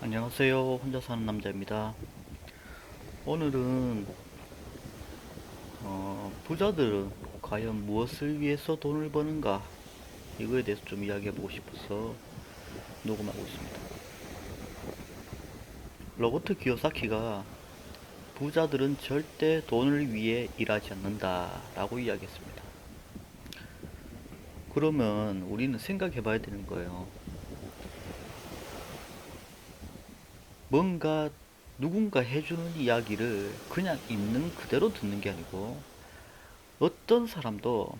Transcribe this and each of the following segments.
안녕하세요. 혼자 사는 남자입니다. 오늘은 부자들은 과연 무엇을 위해서 돈을 버는가 이거에 대해서 좀 이야기해 보고 싶어서 녹음하고 있습니다. 로버트 기요사키가 부자들은 절대 돈을 위해 일하지 않는다 라고 이야기했습니다. 그러면 우리는 생각해 봐야 되는 거예요. 뭔가 누군가 해주는 이야기를 그냥 있는 그대로 듣는 게 아니고 어떤 사람도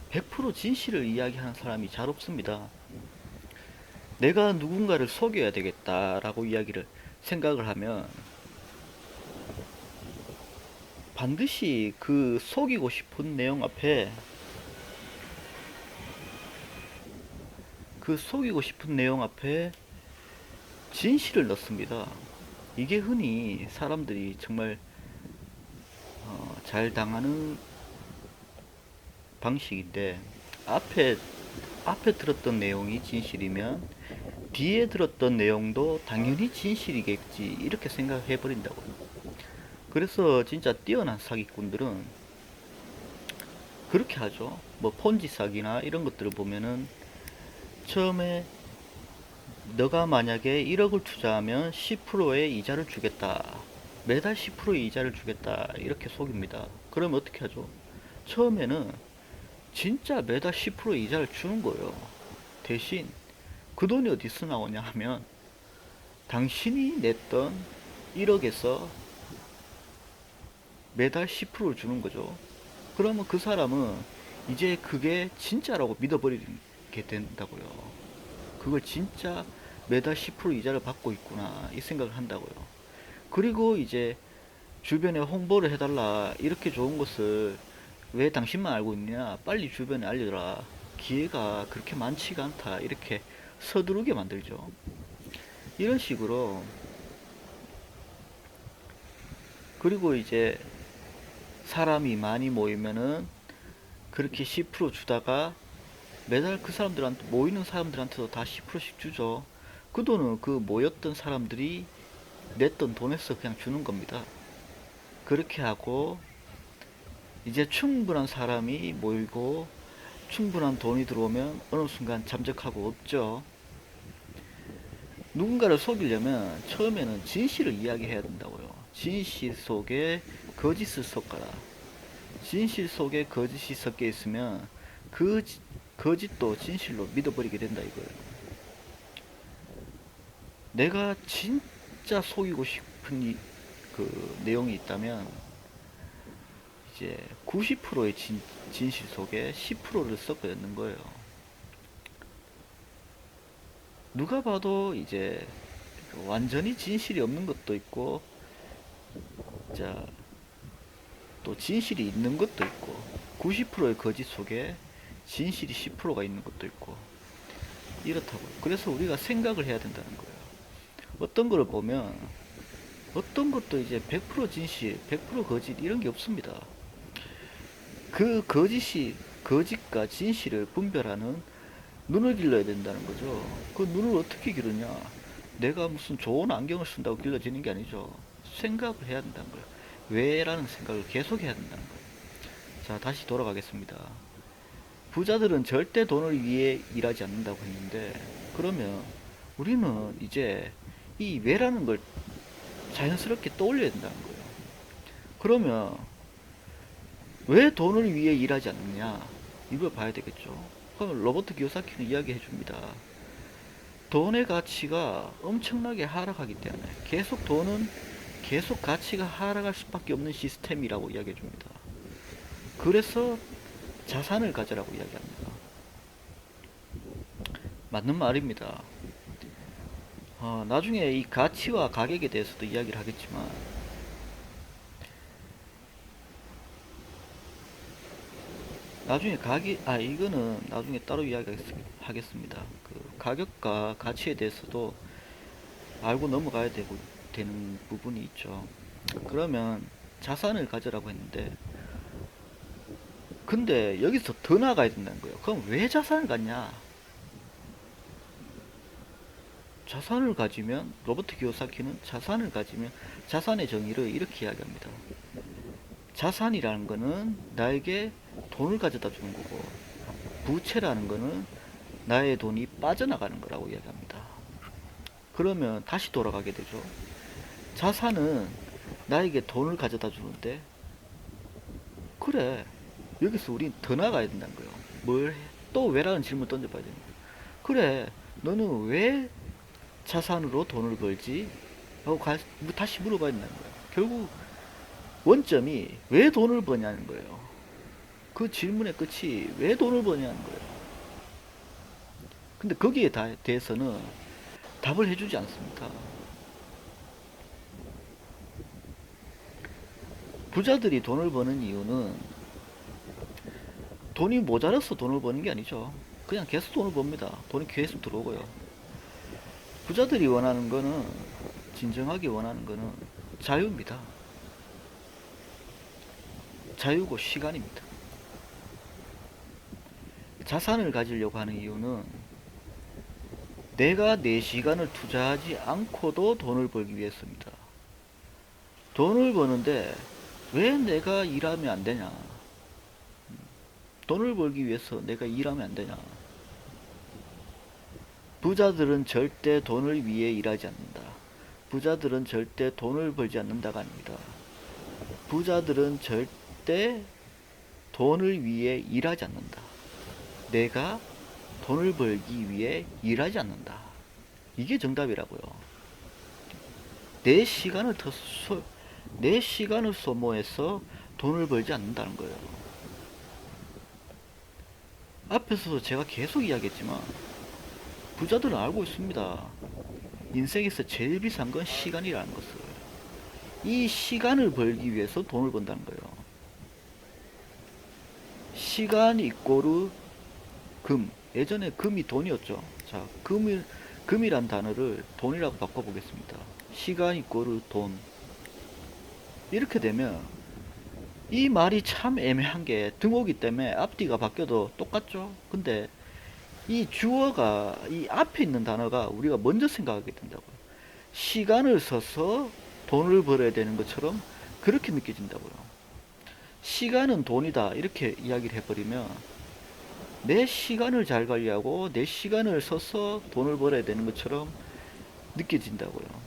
100% 진실을 이야기하는 사람이 잘 없습니다. 내가 누군가를 속여야 되겠다라고 이야기를 생각을 하면 반드시 그 속이고 싶은 내용 앞에 그 속이고 싶은 내용 앞에 진실을 넣습니다. 이게 흔히 사람들이 정말 잘 당하는 방식인데 앞에 들었던 내용이 진실이면 뒤에 들었던 내용도 당연히 진실이겠지 이렇게 생각해 버린다고요. 그래서 진짜 뛰어난 사기꾼들은 그렇게 하죠. 뭐 폰지 사기나 이런 것들을 보면은 처음에 너가 만약에 1억을 투자하면 10%의 이자를 주겠다. 매달 10%의 이자를 주겠다. 이렇게 속입니다. 그러면 어떻게 하죠? 처음에는 진짜 매달 10%의 이자를 주는 거예요. 대신 그 돈이 어디서 나오냐 하면 당신이 냈던 1억에서 매달 10%를 주는 거죠. 그러면 그 사람은 이제 그게 진짜라고 믿어버리게 된다고요. 그걸 진짜 매달 10% 이자를 받고 있구나 이 생각을 한다고요. 그리고 이제 주변에 홍보를 해달라 이렇게 좋은 것을 왜 당신만 알고 있냐 빨리 주변에 알려라 기회가 그렇게 많지가 않다 이렇게 서두르게 만들죠. 이런 식으로 그리고 이제 사람이 많이 모이면은 그렇게 10% 주다가 매달 그 사람들한테 모이는 사람들한테도 다 10%씩 주죠. 그 돈은 그 모였던 사람들이 냈던 돈에서 그냥 주는 겁니다. 그렇게 하고 이제 충분한 사람이 모이고 충분한 돈이 들어오면 어느 순간 잠적하고 없죠. 누군가를 속이려면 처음에는 진실을 이야기해야 된다고요. 진실 속에 거짓을 섞어라. 진실 속에 거짓이 섞여 있으면 그 거짓도 진실로 믿어버리게 된다 이거예요. 내가 진짜 속이고 싶은 그 내용이 있다면 이제 90%의 진실 속에 10%를 섞어 넣는 거예요. 누가 봐도 이제 완전히 진실이 없는 것도 있고, 자, 또 진실이 있는 것도 있고, 90%의 거짓 속에 진실이 10%가 있는 것도 있고, 이렇다고요. 그래서 우리가 생각을 해야 된다는 거예요. 어떤 거를 보면, 어떤 것도 이제 100% 진실, 100% 거짓, 이런 게 없습니다. 그 거짓과 진실을 분별하는 눈을 길러야 된다는 거죠. 그 눈을 어떻게 기르냐? 내가 무슨 좋은 안경을 쓴다고 길러지는 게 아니죠. 생각을 해야 된다는 거예요. 왜라는 생각을 계속 해야 된다는 거예요. 자, 다시 돌아가겠습니다. 부자들은 절대 돈을 위해 일하지 않는다고 했는데, 그러면 우리는 이제 이 왜라는 걸 자연스럽게 떠올려야 된다는 거예요. 그러면 왜 돈을 위해 일하지 않느냐? 이걸 봐야 되겠죠. 그럼 로버트 기요사키는 이야기해 줍니다. 돈의 가치가 엄청나게 하락하기 때문에 계속 가치가 하락할 수밖에 없는 시스템이라고 이야기해 줍니다. 그래서 자산을 가져라고 이야기합니다. 맞는 말입니다. 나중에 이 가치와 가격에 대해서도 이야기를 하겠지만 나중에 이거는 나중에 따로 이야기하겠습니다. 그 가격과 가치에 대해서도 알고 넘어가야 되는 부분이 있죠. 그러면 자산을 가져라고 했는데 근데 여기서 더 나아가야 된다는 거예요. 그럼 왜 자산을 갖냐? 자산을 가지면, 로버트 기요사키는 자산을 가지면 자산의 정의를 이렇게 이야기합니다. 자산이라는 거는 나에게 돈을 가져다 주는 거고, 부채라는 거는 나의 돈이 빠져나가는 거라고 이야기합니다. 그러면 다시 돌아가게 되죠. 자산은 나에게 돈을 가져다 주는데, 그래, 여기서 우린 더 나가야 된다는 거예요. 뭘 해? 또 왜라는 질문 던져봐야 됩니다. 그래, 너는 왜 자산으로 돈을 벌지? 하고 다시 물어봐야 된다는 거예요. 결국 원점이 왜 돈을 버냐는 거예요. 그 질문의 끝이 왜 돈을 버냐는 거예요. 근데 거기에 대해서는 답을 해주지 않습니다. 부자들이 돈을 버는 이유는 돈이 모자라서 돈을 버는 게 아니죠. 그냥 계속 돈을 법니다. 돈이 계속 들어오고요. 부자들이 원하는 거는, 진정하게 원하는 거는 자유입니다. 자유고 시간입니다. 자산을 가지려고 하는 이유는 내가 내 시간을 투자하지 않고도 돈을 벌기 위해서입니다. 돈을 버는데 왜 내가 일하면 안 되냐? 돈을 벌기 위해서 내가 일하면 안 되냐? 부자들은 절대 돈을 위해 일하지 않는다. 부자들은 절대 돈을 벌지 않는다가 아닙니다. 부자들은 절대 돈을 위해 일하지 않는다. 내가 돈을 벌기 위해 일하지 않는다. 이게 정답이라고요. 내 시간을 소모해서 돈을 벌지 않는다는 거예요. 앞에서도 제가 계속 이야기했지만 부자들은 알고 있습니다. 인생에서 제일 비싼 건 시간이라는 것을. 이 시간을 벌기 위해서 돈을 번다는 거예요. 시간 이꼬르 금. 예전에 금이 돈이었죠. 자, 금이란 단어를 돈이라고 바꿔보겠습니다. 시간 이꼬르 돈. 이렇게 되면 이 말이 참 애매한 게 등호기 때문에 앞뒤가 바뀌어도 똑같죠. 근데 이 주어가, 이 앞에 있는 단어가 우리가 먼저 생각하게 된다고요. 시간을 써서 돈을 벌어야 되는 것처럼 그렇게 느껴진다고요. 시간은 돈이다 이렇게 이야기를 해버리면 내 시간을 잘 관리하고 내 시간을 써서 돈을 벌어야 되는 것처럼 느껴진다고요.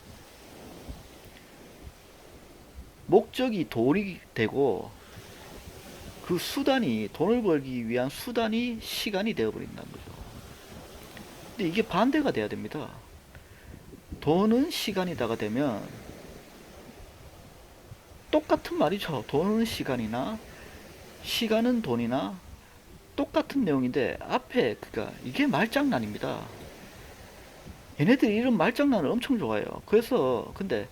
목적이 돈이 되고 그 수단이, 돈을 벌기 위한 수단이 시간이 되어버린다는 거죠. 근데 이게 반대가 돼야 됩니다. 돈은 시간이다가 되면 똑같은 말이죠. 돈은 시간이나 시간은 돈이나 똑같은 내용인데 앞에, 그니까 이게 말장난입니다. 얘네들이 이런 말장난을 엄청 좋아해요. 그래서 근데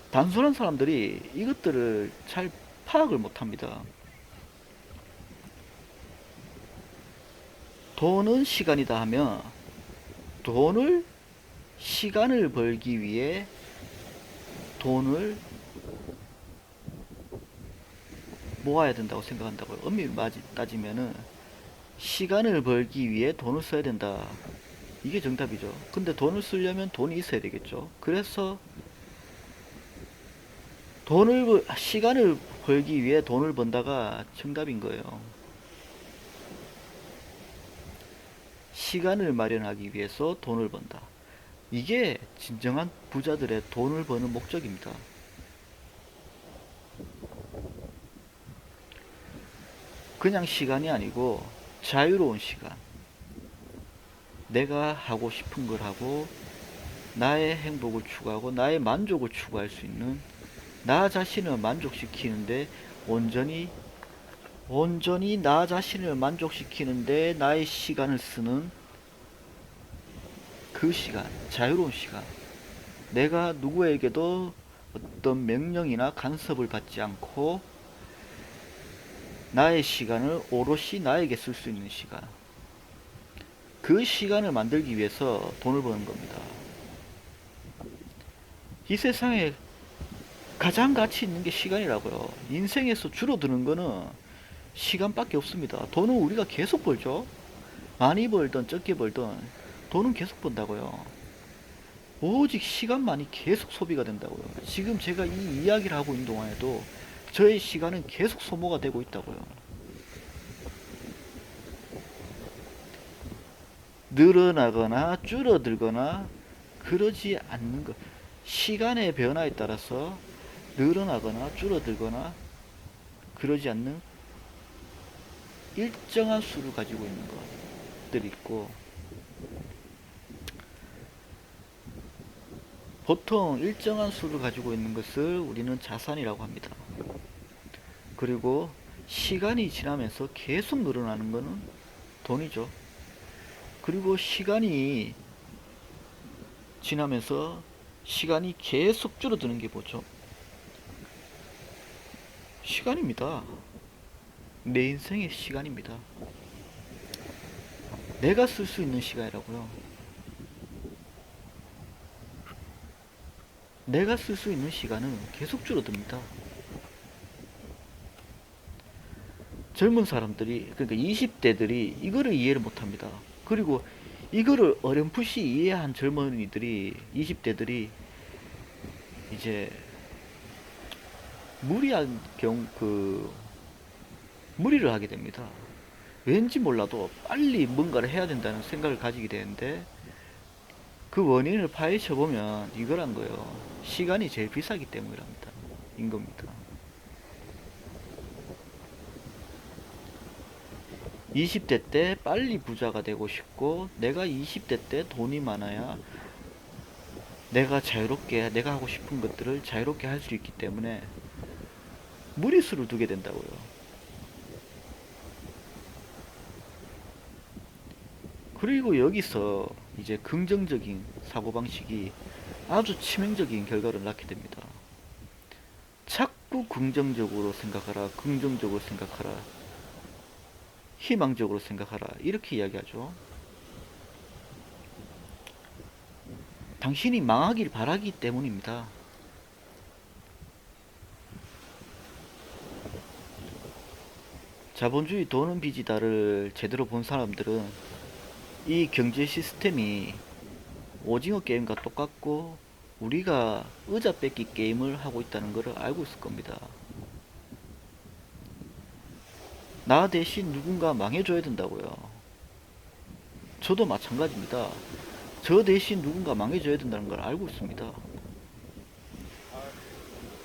단순한 사람들이 이것들을 잘 파악을 못합니다. 돈은 시간이다 하면 돈을, 시간을 벌기 위해 돈을 모아야 된다고 생각한다고요. 엄밀히 따지면은 시간을 벌기 위해 돈을 써야 된다. 이게 정답이죠. 근데 돈을 쓰려면 돈이 있어야 되겠죠. 그래서 시간을 벌기 위해 돈을 번다가 정답인 거예요. 시간을 마련하기 위해서 돈을 번다. 이게 진정한 부자들의 돈을 버는 목적입니다. 그냥 시간이 아니고 자유로운 시간. 내가 하고 싶은 걸 하고 나의 행복을 추구하고 나의 만족을 추구할 수 있는, 나 자신을 만족시키는데 온전히 나 자신을 만족시키는데 나의 시간을 쓰는 그 시간, 자유로운 시간. 내가 누구에게도 어떤 명령이나 간섭을 받지 않고 나의 시간을 오롯이 나에게 쓸 수 있는 시간. 그 시간을 만들기 위해서 돈을 버는 겁니다. 이 세상에 가장 가치 있는 게 시간이라고요. 인생에서 줄어드는 거는 시간밖에 없습니다. 돈은 우리가 계속 벌죠. 많이 벌든 적게 벌든 돈은 계속 번다고요. 오직 시간만이 계속 소비가 된다고요. 지금 제가 이 이야기를 하고 있는 동안에도 저의 시간은 계속 소모가 되고 있다고요. 늘어나거나 줄어들거나 그러지 않는 것. 시간의 변화에 따라서 늘어나거나 줄어들거나 그러지 않는 일정한 수를 가지고 있는 것들이 있고, 보통 일정한 수를 가지고 있는 것을 우리는 자산이라고 합니다. 그리고 시간이 지나면서 계속 늘어나는 것은 돈이죠. 그리고 시간이 지나면서 시간이 계속 줄어드는 게 뭐죠? 시간입니다. 내 인생의 시간입니다. 내가 쓸 수 있는 시간이라고요. 내가 쓸 수 있는 시간은 계속 줄어듭니다. 젊은 사람들이, 그러니까 20대들이 이거를 이해를 못합니다. 그리고 이거를 어렴풋이 이해한 젊은이들이, 20대들이 이제 무리한 무리를 하게 됩니다. 왠지 몰라도 빨리 뭔가를 해야 된다는 생각을 가지게 되는데, 그 원인을 파헤쳐 보면 이거란 거예요. 시간이 제일 비싸기 때문이랍니다. 인 겁니다. 20대 때 빨리 부자가 되고 싶고, 내가 20대 때 돈이 많아야 내가 자유롭게, 내가 하고 싶은 것들을 자유롭게 할 수 있기 때문에 무리수를 두게 된다고요. 그리고 여기서 이제 긍정적인 사고방식이 아주 치명적인 결과를 낳게 됩니다. 자꾸 긍정적으로 생각하라, 긍정적으로 생각하라, 희망적으로 생각하라, 이렇게 이야기하죠. 당신이 망하길 바라기 때문입니다. 자본주의 돈은 빚이다를 제대로 본 사람들은 이 경제 시스템이 오징어 게임과 똑같고 우리가 의자 뺏기 게임을 하고 있다는 것을 알고 있을 겁니다. 나 대신 누군가 망해줘야 된다고요. 저도 마찬가지입니다. 저 대신 누군가 망해줘야 된다는 걸 알고 있습니다.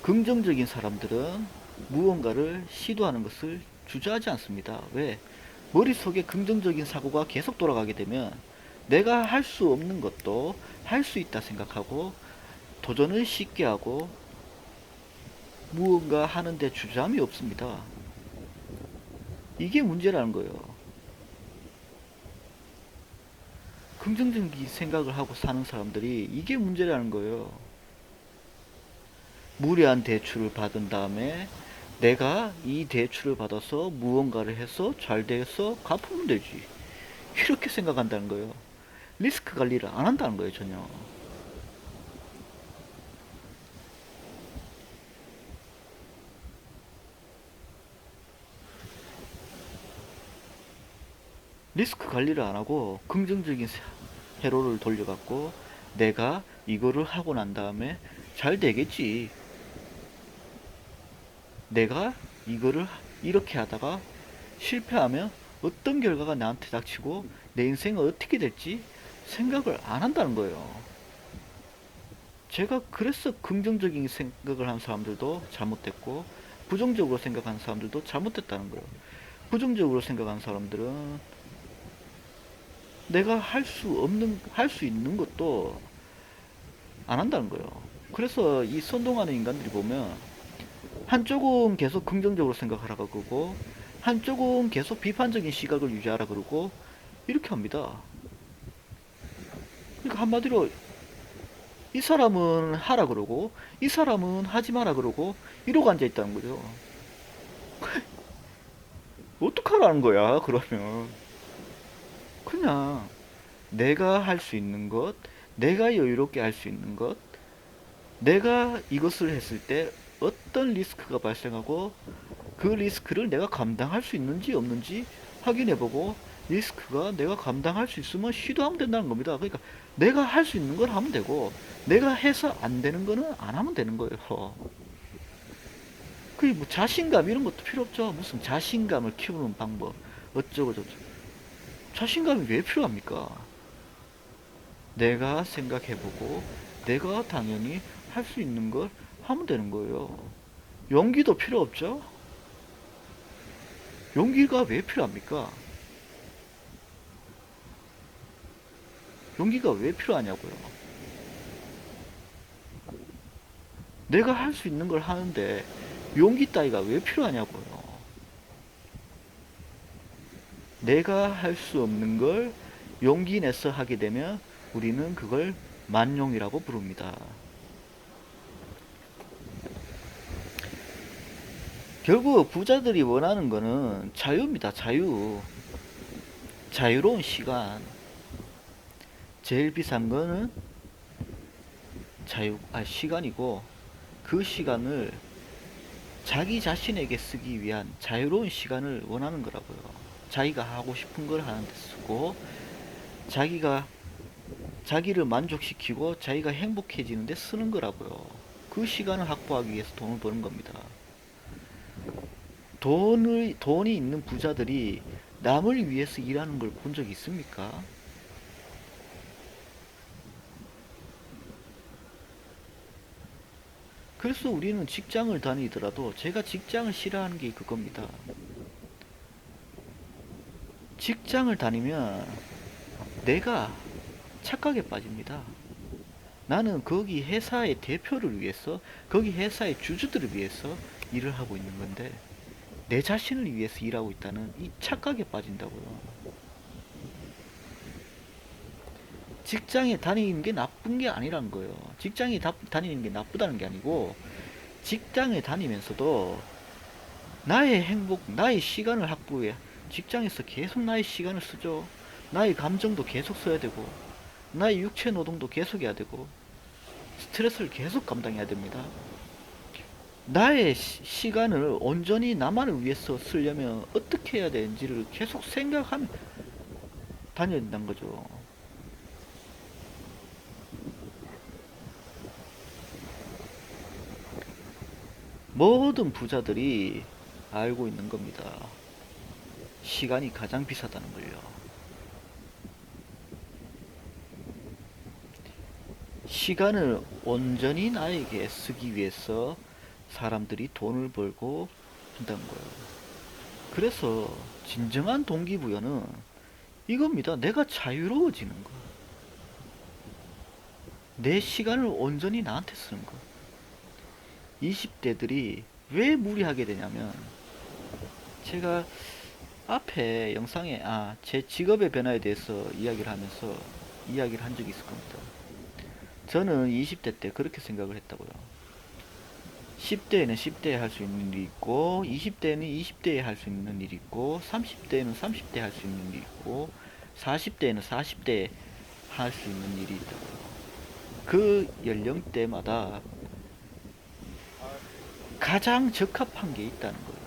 긍정적인 사람들은 무언가를 시도하는 것을 주저하지 않습니다. 왜? 머릿속에 긍정적인 사고가 계속 돌아가게 되면 내가 할 수 없는 것도 할 수 있다 생각하고 도전을 쉽게 하고 무언가 하는데 주저함이 없습니다. 이게 문제라는 거예요. 긍정적인 생각을 하고 사는 사람들이 이게 문제라는 거예요. 무리한 대출을 받은 다음에 내가 이 대출을 받아서 무언가를 해서 잘 돼서 갚으면 되지, 이렇게 생각한다는 거예요. 리스크 관리를 안 한다는 거예요, 전혀. 리스크 관리를 안 하고 긍정적인 회로를 돌려갖고 내가 이거를 하고 난 다음에 잘 되겠지, 내가 이거를 이렇게 하다가 실패하면 어떤 결과가 나한테 닥치고 내 인생은 어떻게 될지 생각을 안 한다는 거예요. 제가 그래서 긍정적인 생각을 한 사람들도 잘못됐고 부정적으로 생각하는 사람들도 잘못됐다는 거예요. 부정적으로 생각하는 사람들은 내가 할 수 있는 것도 안 한다는 거예요. 그래서 이 선동하는 인간들이 보면 한쪽은 계속 긍정적으로 생각하라 그러고 한쪽은 계속 비판적인 시각을 유지하라 그러고 이렇게 합니다. 그러니까 한마디로 이 사람은 하라 그러고 이 사람은 하지 마라 그러고 이러고 앉아 있다는 거죠. 어떡하라는 거야, 그러면. 그냥 내가 할 수 있는 것, 내가 여유롭게 할 수 있는 것, 내가 이것을 했을 때 어떤 리스크가 발생하고 그 리스크를 내가 감당할 수 있는지 없는지 확인해보고 리스크가 내가 감당할 수 있으면 시도하면 된다는 겁니다. 그러니까 내가 할 수 있는 걸 하면 되고 내가 해서 안 되는 거는 안 하면 되는 거예요. 그게 뭐 자신감 이런 것도 필요 없죠. 무슨 자신감을 키우는 방법 어쩌고 저쩌고. 자신감이 왜 필요합니까? 내가 생각해보고 내가 당연히 할 수 있는 걸 하면 되는 거예요. 용기도 필요 없죠. 용기가 왜 필요합니까? 용기가 왜 필요하냐고요. 내가 할 수 있는 걸 하는데 용기 따위가 왜 필요하냐고요. 내가 할 수 없는 걸 용기 내서 하게 되면 우리는 그걸 만용이라고 부릅니다. 결국 부자들이 원하는 거는 자유입니다. 자유. 자유로운 시간. 제일 비싼 거는 시간이고 그 시간을 자기 자신에게 쓰기 위한 자유로운 시간을 원하는 거라고요. 자기가 하고 싶은 걸 하는 데 쓰고 자기가 자기를 만족시키고 자기가 행복해지는 데 쓰는 거라고요. 그 시간을 확보하기 위해서 돈을 버는 겁니다. 돈이 있는 부자들이 남을 위해서 일하는 걸 본 적 있습니까? 그래서 우리는 직장을 다니더라도 제가 직장을 싫어하는 게 그겁니다. 직장을 다니면 내가 착각에 빠집니다. 나는 거기 회사의 대표를 위해서, 거기 회사의 주주들을 위해서 일을 하고 있는 건데, 내 자신을 위해서 일하고 있다는 이 착각에 빠진다고요. 직장에 다니는 게 나쁜 게 아니란 거예요. 직장에 다니는 게 나쁘다는 게 아니고, 직장에 다니면서도 나의 행복, 나의 시간을 확보해. 직장에서 계속 나의 시간을 쓰죠. 나의 감정도 계속 써야 되고, 나의 육체 노동도 계속 해야 되고, 스트레스를 계속 감당해야 됩니다. 나의 시간을 온전히 나만을 위해서 쓰려면 어떻게 해야 되는지를 계속 생각하며 다녀야 된다는 거죠. 모든 부자들이 알고 있는 겁니다. 시간이 가장 비싸다는 걸요. 시간을 온전히 나에게 쓰기 위해서 사람들이 돈을 벌고 한다는 거예요. 그래서 진정한 동기부여는 이겁니다. 내가 자유로워지는 거. 내 시간을 온전히 나한테 쓰는 거. 20대들이 왜 무리하게 되냐면 제가 앞에 영상에 제 직업의 변화에 대해서 이야기를 하면서 이야기를 한 적이 있을 겁니다. 저는 20대 때 그렇게 생각을 했다고요. 10대에는 10대에 할 수 있는 일이 있고 20대에는 20대에 할 수 있는 일이 있고 30대에는 30대에 할 수 있는 일이 있고 40대에는 40대에 할 수 있는 일이 있다고요. 그 연령대마다 가장 적합한 게 있다는 거예요.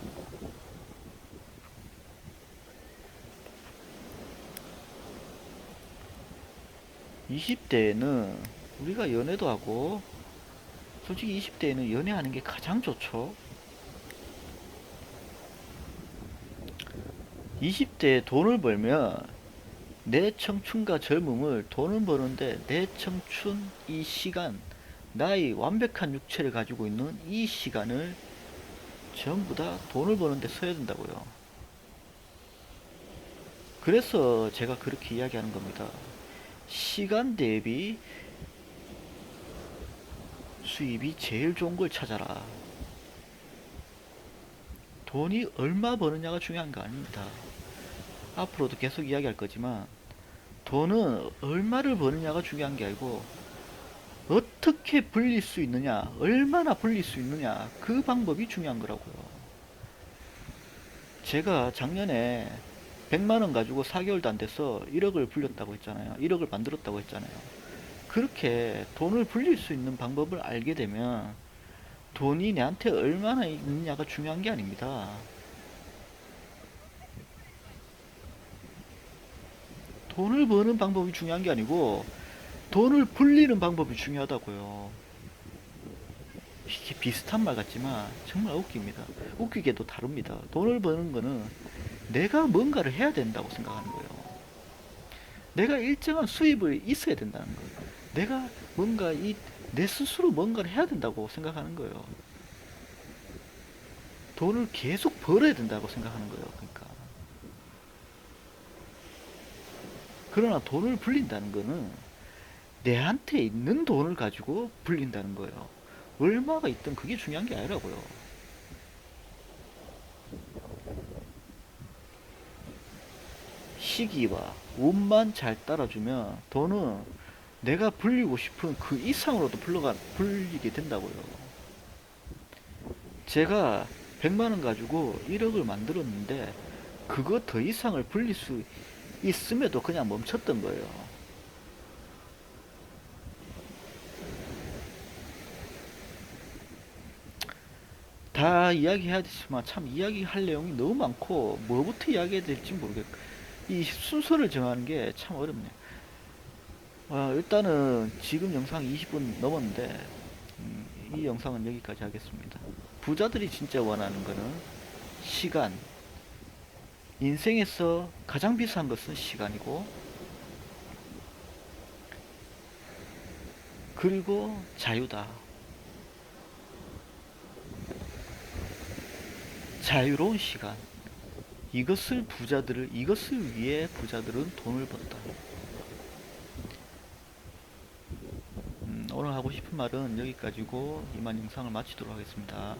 20대에는 우리가 연애도 하고 솔직히 20대에는 연애하는 게 가장 좋죠. 20대에 돈을 벌면 내 청춘과 젊음을 돈을 버는데 내 청춘 이 시간 나의 완벽한 육체를 가지고 있는 이 시간을 전부 다 돈을 버는데 써야 된다고요. 그래서 제가 그렇게 이야기하는 겁니다. 시간 대비 수입이 제일 좋은 걸 찾아라. 돈이 얼마 버느냐가 중요한 거 아닙니다. 앞으로도 계속 이야기할 거지만 돈은 얼마를 버느냐가 중요한 게 아니고 어떻게 불릴 수 있느냐, 얼마나 불릴 수 있느냐, 그 방법이 중요한 거라고요. 제가 작년에 100만원 가지고 4개월도 안 돼서 1억을 불렸다고 했잖아요. 1억을 만들었다고 했잖아요. 그렇게 돈을 불릴 수 있는 방법을 알게 되면 돈이 내한테 얼마나 있느냐가 중요한 게 아닙니다. 돈을 버는 방법이 중요한 게 아니고 돈을 불리는 방법이 중요하다고요. 이게 비슷한 말 같지만 정말 웃깁니다. 웃기게도 다릅니다. 돈을 버는 거는 내가 뭔가를 해야 된다고 생각하는 거예요. 내가 일정한 수입이 있어야 된다는 거예요. 내가 뭔가 내 스스로 뭔가를 해야 된다고 생각하는 거예요. 돈을 계속 벌어야 된다고 생각하는 거예요. 그러니까. 그러나 돈을 불린다는 거는 내한테 있는 돈을 가지고 불린다는 거예요. 얼마가 있든 그게 중요한 게 아니라고요. 시기와 운만 잘 따라주면 돈은 내가 불리고 싶은 그 이상으로도 불리게 된다고요. 제가 100만 원 가지고 1억을 만들었는데 그거 더 이상을 불릴 수 있음에도 그냥 멈췄던 거예요. 다 이야기해야 되지만 참 이야기할 내용이 너무 많고 뭐부터 이야기해야 될지 모르겠고 이 순서를 정하는 게 참 어렵네요. 일단은 지금 영상 20분 넘었는데 이 영상은 여기까지 하겠습니다. 부자들이 진짜 원하는 거는 시간, 인생에서 가장 비싼 것은 시간이고 그리고 자유다. 자유로운 시간. 이것을 위해 부자들은 돈을 번다. 오늘 하고 싶은 말은 여기까지고 이만 영상을 마치도록 하겠습니다.